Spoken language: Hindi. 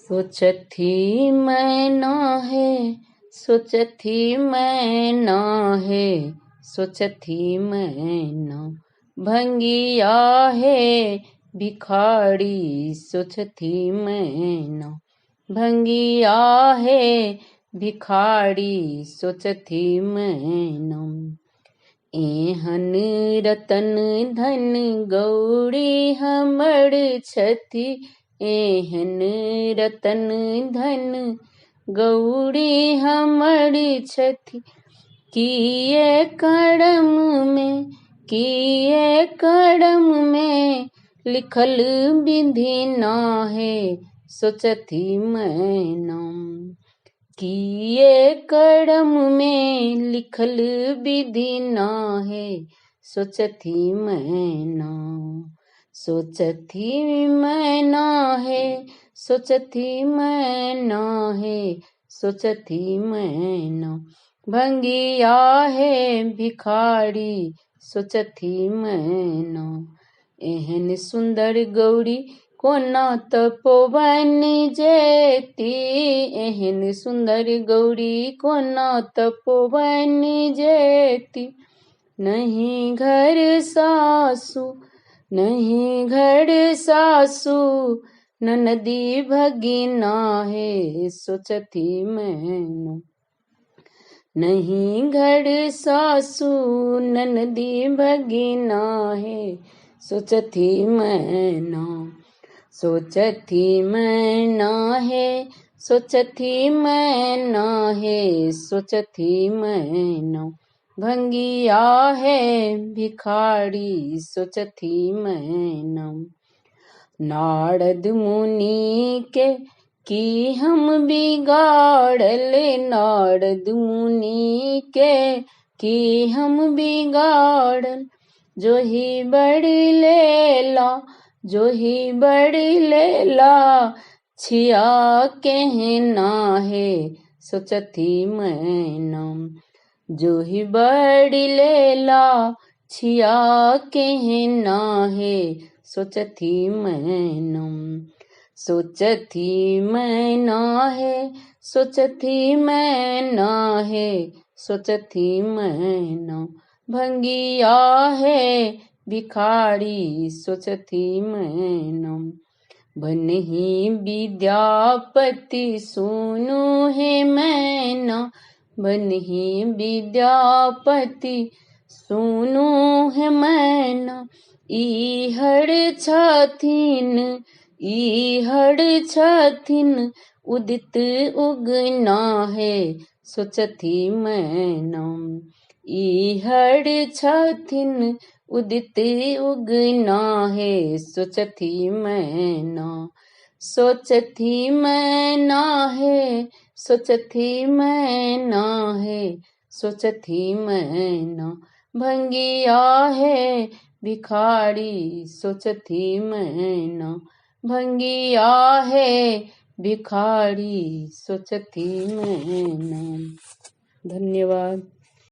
सोचथी मैं नाहे, सोचथी मैं नाहे, सोचथी मैं ना भंगिया है भिखारी, सोचथी मैं ना भंगिया है भिखारी, सोचथी मैं ना। एहन रतन धन गौरी हमर छथि, एहन रतन धन गौरी हमर छथि। किए करम में, किए करम में लिखल विधि नाहे, सोचथी मैं नाम। किए करम में लिखल विधि नाहे, सोचथी मैं ना। सोचथी मैं नाहे, सोचथी मैं नाहे, सोचथी मैं ना भंगिया है भिखारी, सोचथी मैं ना। एहन सुंदर गौरी कोना तपोवन जेती, एहन सुंदर गौरी कोना तपोवन जेती। नहीं घर सासु, नहीं घर सासु, ननदी भगिना है, सोचथी मैं ना। नहीं घर सासु ननदी भगिना है, सोचथी मैं ना। सोचथी मैं ना है, सोचथी मैं ना है, सोचथी मैं ना भंगिया है भिखारी, सोचथी मैं ना। नारद मुनि के कि हम बिगाड़ल, नारद मुनि के कि हम बिगाड़ल। जो ही बड़ी लेला, जो ही बड़ी लेला, छिया कहना है, सोचथी मैं नाम। जो ही बड़ी लेला, छिया कहना है, सोचथी मैं नाम। सोचथी मैं ना है, सोचथी मैं ना है, सोचथी मैं ना भंगिया है भिखारी, सोचथी मैं ना। बनही विद्यापति सुनु है मैं ना, बनही विद्यापति सुनु है मैं ना। इहड़ छथिन, इहड़ छथिन उदित उगना है, सोचथी मैं नाम। इहड़ छथिन उदित उगना है, सोचथी मैं ना। सोचथी मैं ना है, सोचथी मैं ना है, सोचथी मैं ना भंगिया है भिखारी, सोचथी मैं ना भंगिया है भिखारी, सोचथी मैं ना। धन्यवाद।